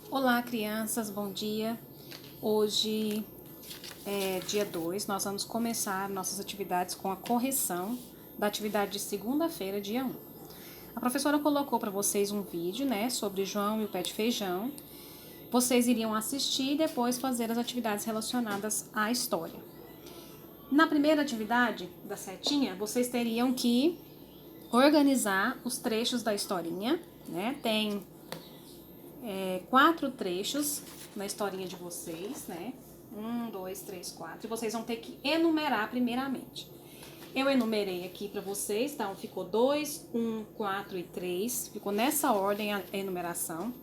Olá, crianças, bom dia. Hoje é dia 2, nós vamos começar nossas atividades com a correção da atividade de segunda-feira, dia 1. A professora colocou para vocês um vídeo, sobre João e o pé de feijão. Vocês iriam assistir e depois fazer as atividades relacionadas à história. Na primeira atividade da setinha, vocês teriam que organizar os trechos da historinha, Tem 4 trechos na historinha de vocês, 1, 2, 3, 4. E vocês vão ter que enumerar primeiramente. Eu enumerei aqui para vocês, então ficou 2, 1, 4 e 3. Ficou nessa ordem a enumeração.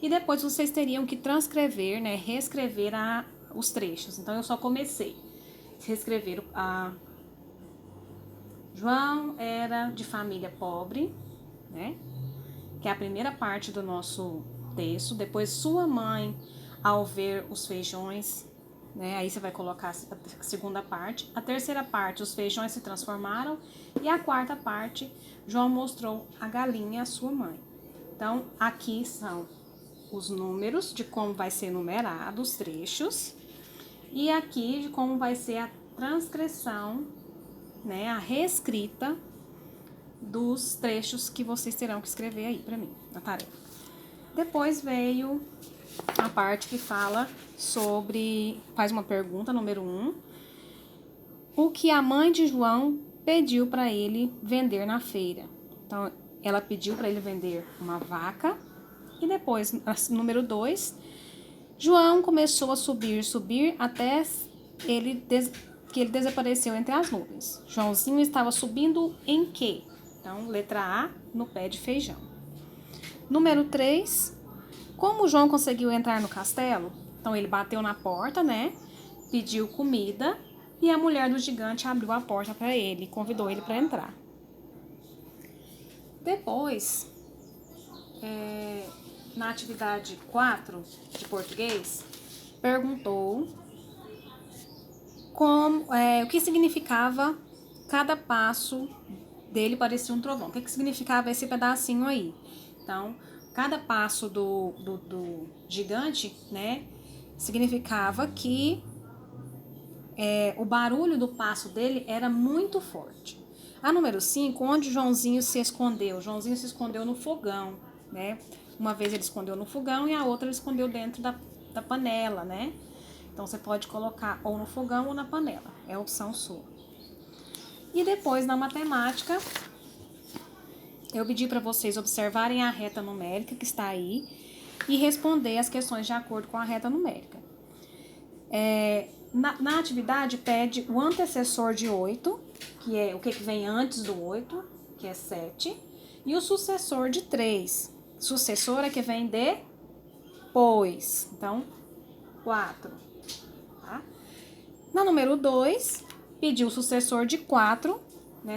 E depois vocês teriam que transcrever, reescrever os trechos. Então eu só comecei. Reescrever João era de família pobre, que é a primeira parte do nosso texto. Depois, sua mãe, ao ver os feijões, aí você vai colocar a segunda parte. A terceira parte, os feijões se transformaram. E a quarta parte, João mostrou a galinha à sua mãe. Então, aqui são os números de como vai ser numerado os trechos. E aqui de como vai ser a transcrição, a reescrita dos trechos que vocês terão que escrever aí para mim, na tarefa. Depois veio a parte que fala faz uma pergunta, número 1. O que a mãe de João pediu para ele vender na feira? Então, ela pediu para ele vender uma vaca. E depois, número 2, João começou a subir até que ele desapareceu entre as nuvens. Joãozinho estava subindo em quê? Então, letra A, no pé de feijão. Número 3, como João conseguiu entrar no castelo? Então, ele bateu na porta, pediu comida e a mulher do gigante abriu a porta para ele, convidou ele para entrar. Depois, na atividade 4 de português, perguntou o que significava cada passo dele parecia um trovão. O que significava esse pedacinho aí? Então, cada passo do gigante, significava que o barulho do passo dele era muito forte. A número 5, onde Joãozinho se escondeu? Joãozinho se escondeu no fogão, Uma vez ele escondeu no fogão e a outra ele escondeu dentro da panela, Então, você pode colocar ou no fogão ou na panela. É a opção sua. E depois, na matemática, eu pedi para vocês observarem a reta numérica que está aí e responder as questões de acordo com a reta numérica. Na atividade, pede o antecessor de 8, que é o que vem antes do 8, que é 7, e o sucessor de 3. Sucessor é que vem depois. Então, 4. Tá? Na número 2, pediu o sucessor de 4,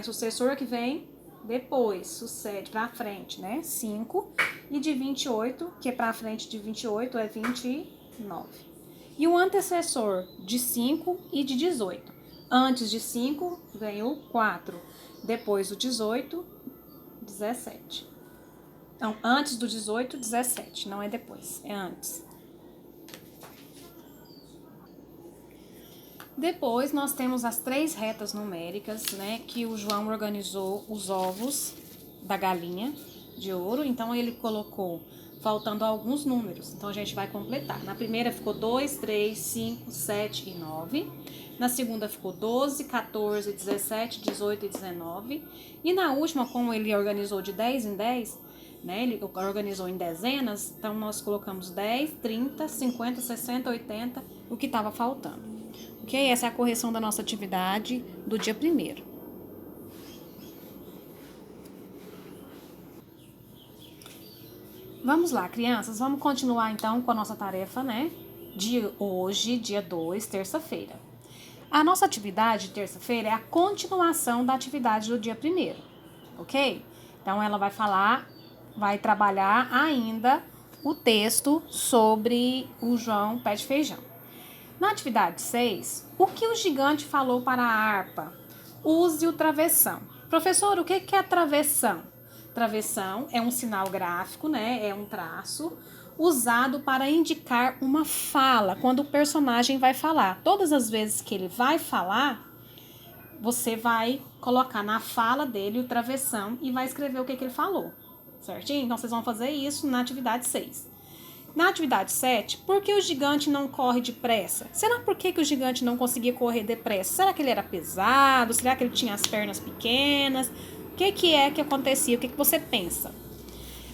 Sucessor que vem depois, sucede para frente, 5. E de 28, que é para frente de 28, é 29. E o antecessor de 5 e de 18. Antes de 5, vem o 4. Depois do 18, 17. Então, antes do 18, 17. Não é depois, é antes. Depois, nós temos as 3 retas numéricas, que o João organizou os ovos da galinha de ouro. Então, ele colocou, faltando alguns números. Então, a gente vai completar. Na primeira ficou 2, 3, 5, 7 e 9. Na segunda ficou 12, 14, 17, 18 e 19. E na última, como ele organizou de 10 em 10, ele organizou em dezenas, então nós colocamos 10, 30, 50, 60, 80, o que estava faltando. Ok? Essa é a correção da nossa atividade do dia 1º. Vamos lá, crianças, vamos continuar então com a nossa tarefa, de hoje, dia 2, terça-feira. A nossa atividade de terça-feira é a continuação da atividade do dia 1º, ok? Então, ela vai trabalhar ainda o texto sobre o João pé de feijão. Na atividade 6, o que o gigante falou para a harpa? Use o travessão. Professor, o que é travessão? Travessão é um sinal gráfico, é um traço, usado para indicar uma fala, quando o personagem vai falar. Todas as vezes que ele vai falar, você vai colocar na fala dele o travessão e vai escrever o que ele falou, certinho? Então, vocês vão fazer isso na atividade 6. Na atividade 7, por que o gigante não corre depressa? Será por que o gigante não conseguia correr depressa? Será que ele era pesado? Será que ele tinha as pernas pequenas? O que é que acontecia? O que você pensa?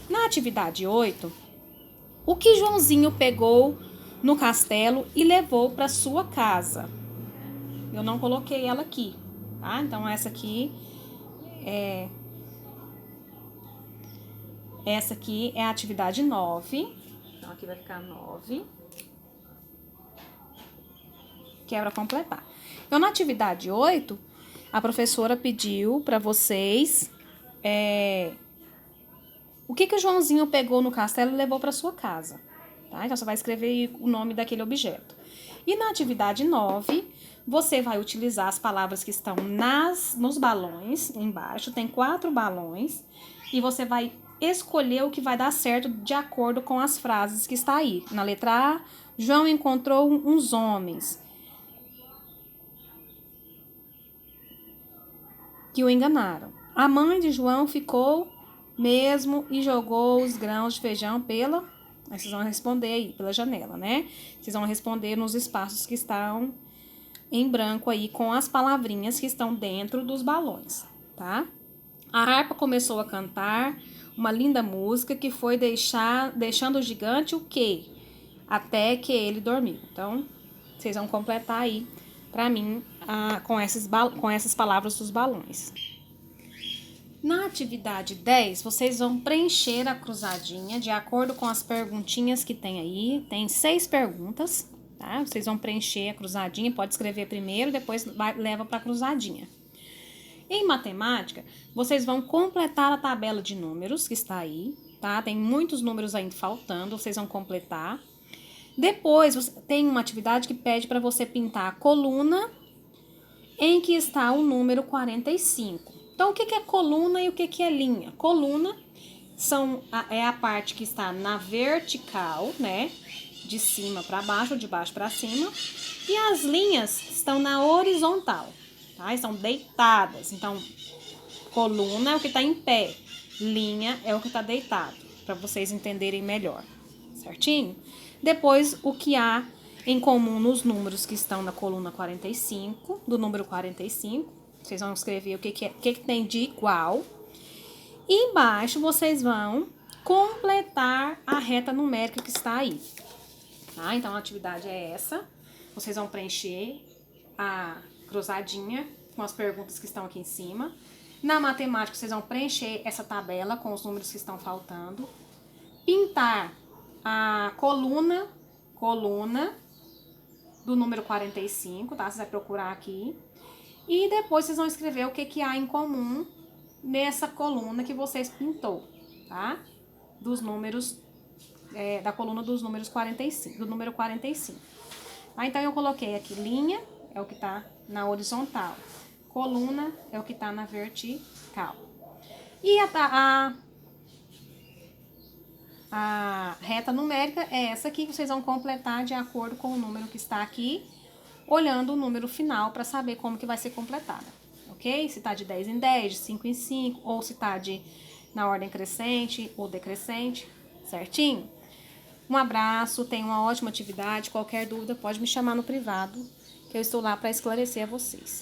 Na atividade 8, o que Joãozinho pegou no castelo e levou para sua casa? Eu não coloquei ela aqui, tá? Então, essa aqui é a atividade 9. Então, aqui vai ficar 9. Que é para completar. Então, na atividade 8, a professora pediu para vocês o que o Joãozinho pegou no castelo e levou para sua casa. Tá? Então, você vai escrever o nome daquele objeto. E na atividade 9, você vai utilizar as palavras que estão nos balões, embaixo. Tem 4 balões. E você vai escolher o que vai dar certo de acordo com as frases que está aí. Na letra A, João encontrou uns homens que o enganaram. A mãe de João ficou mesmo e jogou os grãos de feijão pela... Aí vocês vão responder aí, pela janela, né? Vocês vão responder nos espaços que estão em branco aí, com as palavrinhas que estão dentro dos balões, tá? A harpa começou a cantar uma linda música que foi deixando o gigante o quê? Até que ele dormiu. Então, vocês vão completar aí para mim com essas palavras dos balões. Na atividade 10, vocês vão preencher a cruzadinha de acordo com as perguntinhas que tem aí. Tem 6 perguntas, tá? Vocês vão preencher a cruzadinha, pode escrever primeiro, depois leva para a cruzadinha. Em matemática, vocês vão completar a tabela de números que está aí, tá? Tem muitos números ainda faltando, vocês vão completar. Depois, tem uma atividade que pede para você pintar a coluna em que está o número 45. Então, o que é coluna e o que é linha? Coluna é a parte que está na vertical, né? De cima para baixo, de baixo para cima. E as linhas estão na horizontal, tá? Estão deitadas. Então, coluna é o que está em pé. Linha é o que está deitado, para vocês entenderem melhor, certinho? Depois, o que há em comum nos números que estão na coluna 45, do número 45. Vocês vão escrever o que tem de igual. E embaixo, vocês vão completar a reta numérica que está aí. Tá? Então, a atividade é essa. Vocês vão preencher a cruzadinha com as perguntas que estão aqui em cima. Na matemática, vocês vão preencher essa tabela com os números que estão faltando. Pintar a coluna do número 45, tá? Você vai procurar aqui. E depois vocês vão escrever o que há em comum nessa coluna que vocês pintou, tá? Dos números, da coluna dos números 45, do número 45. Então, eu coloquei aqui linha, é o que tá na horizontal. Coluna é o que tá na vertical. E a reta numérica é essa aqui que vocês vão completar de acordo com o número que está aqui, olhando o número final para saber como que vai ser completada, ok? Se tá de 10 em 10, de 5 em 5, ou se tá na ordem crescente ou decrescente, certinho? Um abraço, tenha uma ótima atividade. Qualquer dúvida pode me chamar no privado, que eu estou lá para esclarecer a vocês.